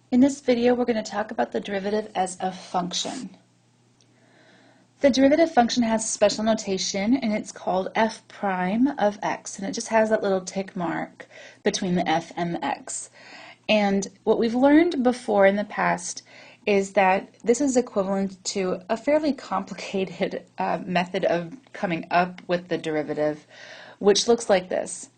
In this video, we're going to talk about the derivative as a function. The derivative function has a special notation, and it's called f prime of x, and it just has that little tick mark between the f and the x. And what we've learned before in the past is that this is equivalent to a fairly complicated method of coming up with the derivative, which looks like this.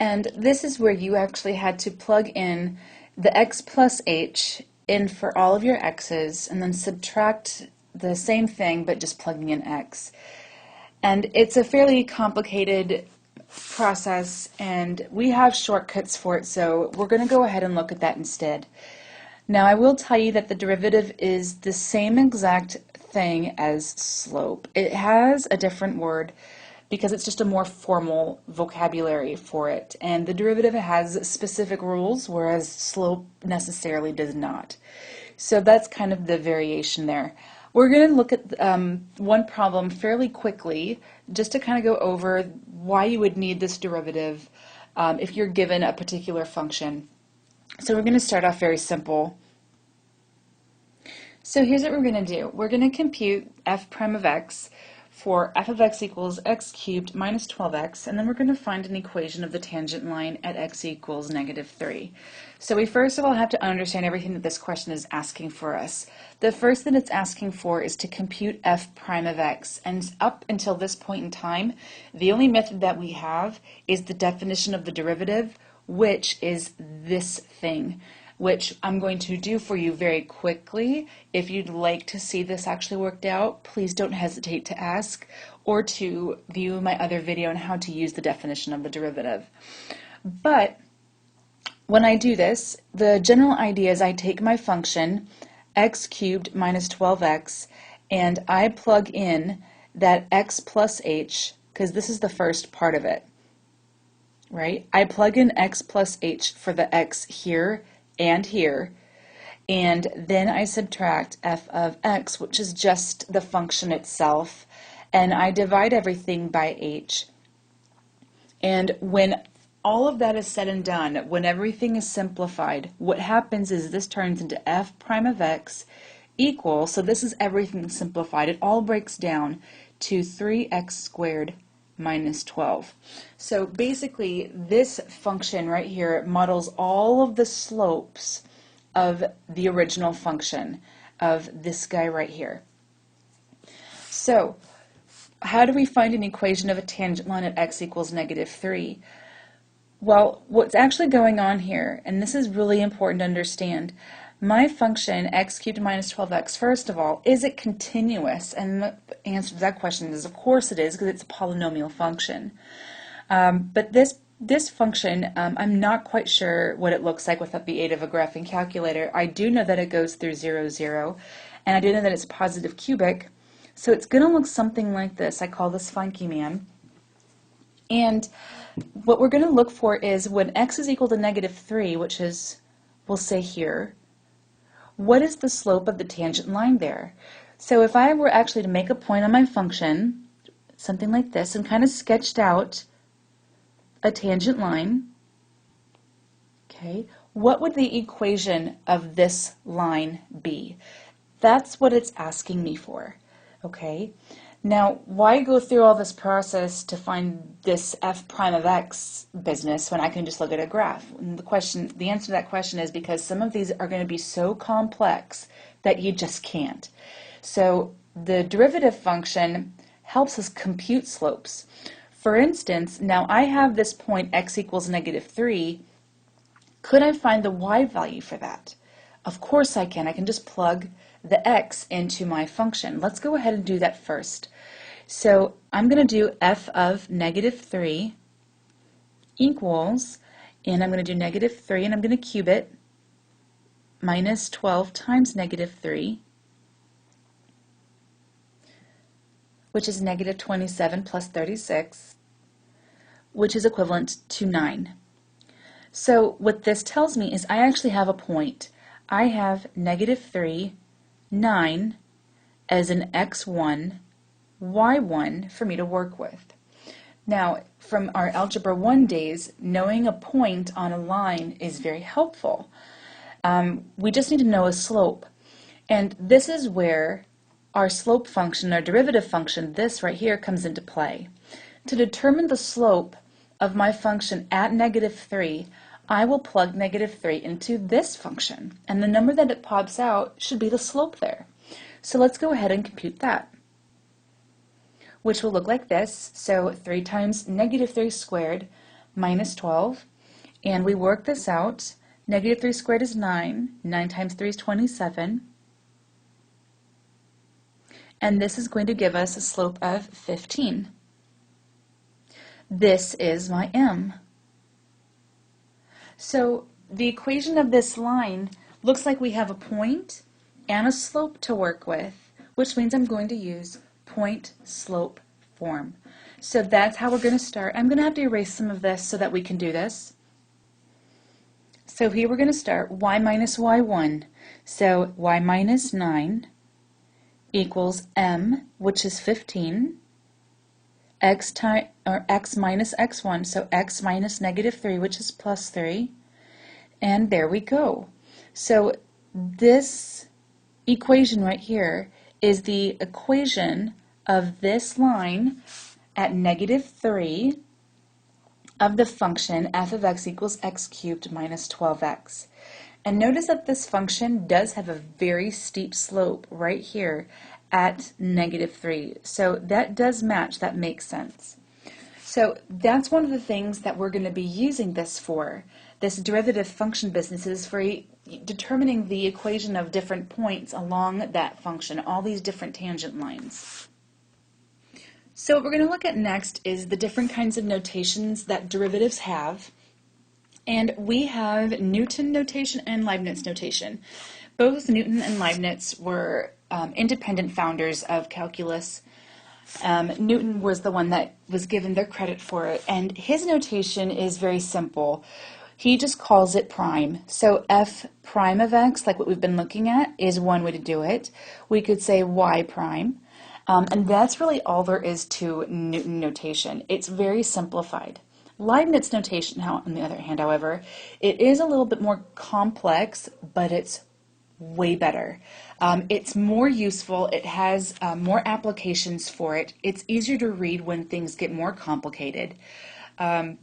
And this is where you actually had to plug in the x plus h in for all of your x's and then subtract the same thing but just plugging in x. And it's a fairly complicated process and we have shortcuts for it, so we're going to go ahead and look at that instead. Now I will tell you that the derivative is the same exact thing as slope. It has a different word because it's just a more formal vocabulary for it, and the derivative has specific rules whereas slope necessarily does not. So that's kind of the variation there. We're going to look at one problem fairly quickly just to kind of go over why you would need this derivative if you're given a particular function. So we're going to start off very simple. So here's what we're going to do. We're going to compute f prime of x for f of x equals x cubed minus 12x, and then we're going to find an equation of the tangent line at x equals -3. So we first of all have to understand everything that this question is asking for us. The first thing it's asking for is to compute f prime of x, and up until this point in time, the only method that we have is the definition of the derivative, which is this thing, which I'm going to do for you very quickly. If you'd like to see this actually worked out, please don't hesitate to ask or to view my other video on how to use the definition of the derivative. But when I do this, the general idea is I take my function x cubed minus 12x and I plug in that x plus h, because this is the first part of it, right? I plug in x plus h for the x here and here, and then I subtract f of x, which is just the function itself, and I divide everything by h. And when all of that is said and done, when everything is simplified, what happens is this turns into f prime of x equals, so this is everything simplified, it all breaks down to 3x squared minus 12. So basically this function right here models all of the slopes of the original function of this guy right here. So how do we find an equation of a tangent line at x equals -3? Well, what's actually going on here, and this is really important to understand, my function x cubed minus 12x, first of all, is it continuous? And the answer to that question is of course it is, because it's a polynomial function. But this function, I'm not quite sure what it looks like without the aid of a graphing calculator. I do know that it goes through 0, 0, and I do know that it's positive cubic, so it's going to look something like this. I call this Funky Man. And what we're going to look for is when x is equal to -3, which is, we'll say here, what is the slope of the tangent line there? So if I were actually to make a point on my function, something like this, and kind of sketched out a tangent line, okay, what would the equation of this line be? That's what it's asking me for, okay? Now, why go through all this process to find this f prime of x business when I can just look at a graph? And the answer to that question is because some of these are going to be so complex that you just can't. So the derivative function helps us compute slopes. For instance, now I have this point x equals -3. Could I find the y value for that? Of course I can. I can just plug the x into my function. Let's go ahead and do that first. So I'm going to do f of -3 equals, and I'm going to do -3 and I'm going to cube it, minus 12 times -3, which is -27 plus 36, which is equivalent to 9. So what this tells me is I actually have a point. I have -3, 9 as an x1, y1 for me to work with. Now, from our Algebra 1 days, knowing a point on a line is very helpful. We just need to know a slope. And this is where our slope function, our derivative function, this right here, comes into play. To determine the slope of my function at -3, I will plug -3 into this function, and the number that it pops out should be the slope there. So let's go ahead and compute that, which will look like this. So 3 times -3 squared minus 12, and we work this out. -3 squared is 9, 9 times 3 is 27, and this is going to give us a slope of 15. This is my m. So the equation of this line looks like we have a point and a slope to work with, which means I'm going to use point-slope form. So that's how we're going to start. I'm going to have to erase some of this so that we can do this. So here we're going to start y minus y1. So y minus 9 equals m, which is 15, x minus x1, so x minus -3, which is plus 3, and there we go. So this equation right here is the equation of this line at -3 of the function f of x equals x cubed minus 12x. And notice that this function does have a very steep slope right here at -3. So that does match, that makes sense. So that's one of the things that we're going to be using this for. This derivative function business is for determining the equation of different points along that function, all these different tangent lines. So what we're going to look at next is the different kinds of notations that derivatives have. And we have Newton notation and Leibniz notation. Both Newton and Leibniz were independent founders of calculus. Newton was the one that was given their credit for it, and his notation is very simple. He just calls it prime. So f prime of x, like what we've been looking at, is one way to do it. We could say y prime, and that's really all there is to Newton notation. It's very simplified. Leibniz notation, on the other hand, however, it is a little bit more complex, but it's way better. It's more useful. It has more applications for it. It's easier to read when things get more complicated. And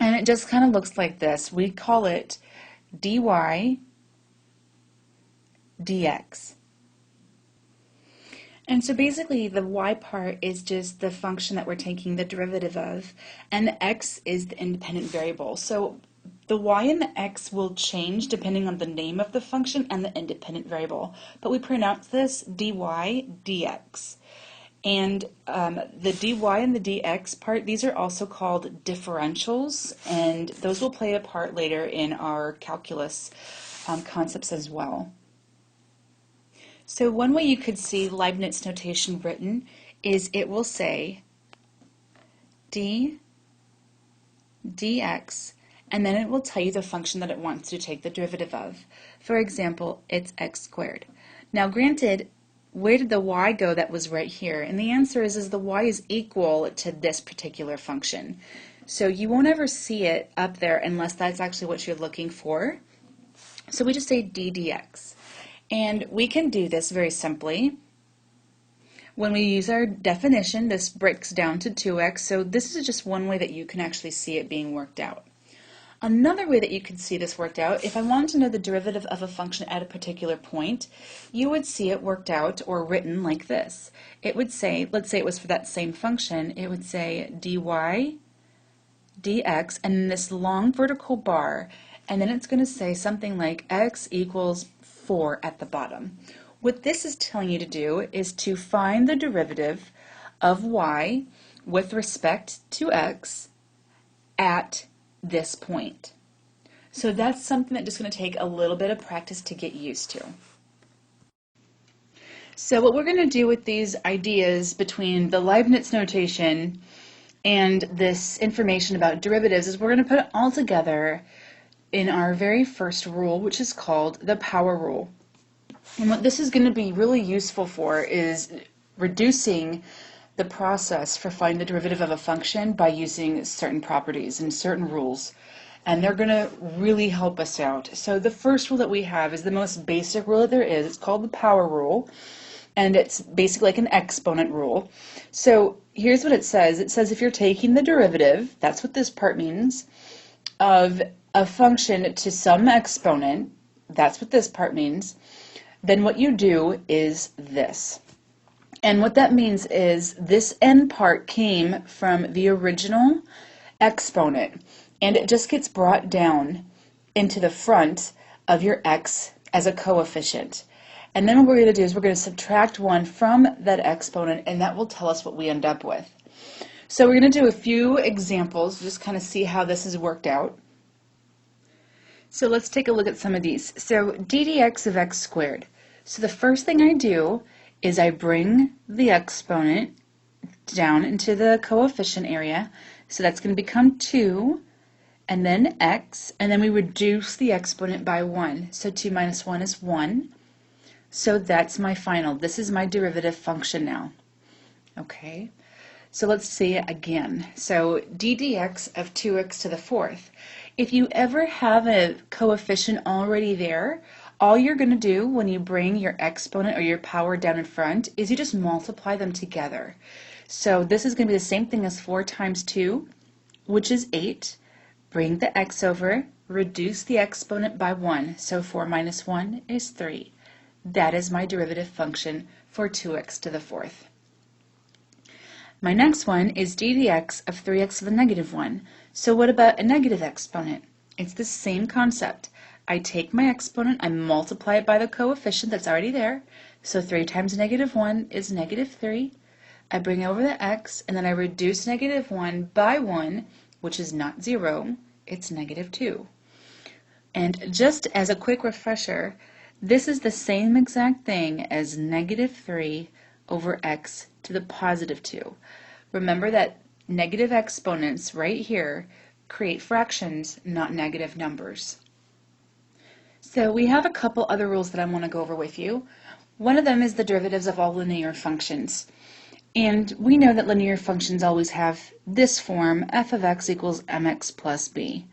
it just kind of looks like this. We call it dy dx. And so basically the y part is just the function that we're taking the derivative of, and the x is the independent variable. So the y and the x will change depending on the name of the function and the independent variable, but we pronounce this dy dx. And the dy and the dx part, these are also called differentials, and those will play a part later in our calculus concepts as well. So one way you could see Leibniz notation written is it will say d dx, and then it will tell you the function that it wants to take the derivative of. For example, it's x squared. Now granted, where did the y go that was right here? And the answer is the y is equal to this particular function. So you won't ever see it up there unless that's actually what you're looking for. So we just say d dx. And we can do this very simply. When we use our definition, this breaks down to 2x, so this is just one way that you can actually see it being worked out. Another way that you can see this worked out, if I wanted to know the derivative of a function at a particular point, you would see it worked out or written like this. It would say, let's say it was for that same function, it would say dy dx, and this long vertical bar, and then it's going to say something like x equals 4 at the bottom. What this is telling you to do is to find the derivative of y with respect to x at this point. So that's something that's just going to take a little bit of practice to get used to. So what we're going to do with these ideas between the Leibniz notation and this information about derivatives is we're going to put it all together in our very first rule, which is called the power rule. And what this is going to be really useful for is reducing the process for finding the derivative of a function by using certain properties and certain rules. And they're going to really help us out. So the first rule that we have is the most basic rule that there is. It's called the power rule, and it's basically like an exponent rule. So here's what it says. It says if you're taking the derivative, that's what this part means, of a function to some exponent, that's what this part means, then what you do is this. And what that means is this end part came from the original exponent, and it just gets brought down into the front of your x as a coefficient. And then what we're going to do is we're going to subtract 1 from that exponent, and that will tell us what we end up with. So we're going to do a few examples, just kind of see how this has worked out. So let's take a look at some of these. So d dx of x squared. So the first thing I do is I bring the exponent down into the coefficient area. So that's going to become 2, and then x, and then we reduce the exponent by 1. So 2 minus 1 is 1. So that's my final. This is my derivative function now. Okay, so let's see it again. So d dx of 2x to the fourth. If you ever have a coefficient already there, all you're going to do when you bring your exponent or your power down in front is you just multiply them together. So this is going to be the same thing as 4 times 2, which is 8. Bring the x over, reduce the exponent by 1. So 4 minus 1 is 3. That is my derivative function for 2x to the fourth. My next one is d dx of 3x to the negative 1. So what about a negative exponent? It's the same concept. I take my exponent, I multiply it by the coefficient that's already there. So 3 times negative 1 is negative 3. I bring over the x, and then I reduce negative 1 by 1, which is not 0, it's negative 2. And just as a quick refresher, this is the same exact thing as negative 3 over x to the positive 2. Remember that negative exponents right here create fractions, not negative numbers. So we have a couple other rules that I want to go over with you. One of them is the derivatives of all linear functions. And we know that linear functions always have this form, f of x equals mx plus b.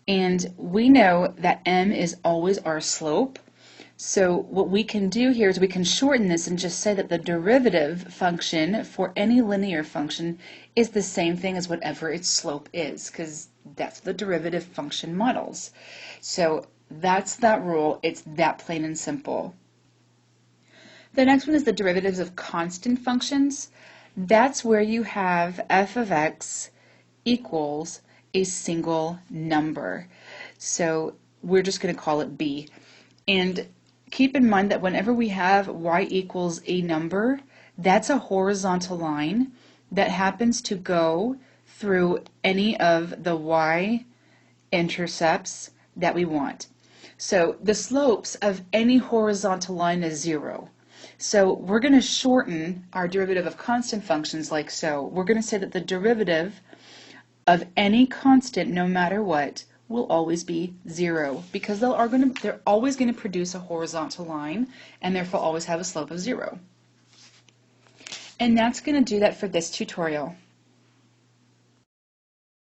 And we know that m is always our slope. So what we can do here is we can shorten this and just say that the derivative function for any linear function is the same thing as whatever its slope is, because that's the derivative function models. So that's that rule. It's that plain and simple. The next one is the derivatives of constant functions. That's where you have f of x equals a single number. So we're just going to call it b. And keep in mind that whenever we have y equals a number, that's a horizontal line that happens to go through any of the y-intercepts that we want. So the slopes of any horizontal line is 0. So we're going to shorten our derivative of constant functions like so. We're going to say that the derivative of any constant, no matter what, will always be 0, because they're always going to produce a horizontal line and therefore always have a slope of 0. And that's going to do that for this tutorial.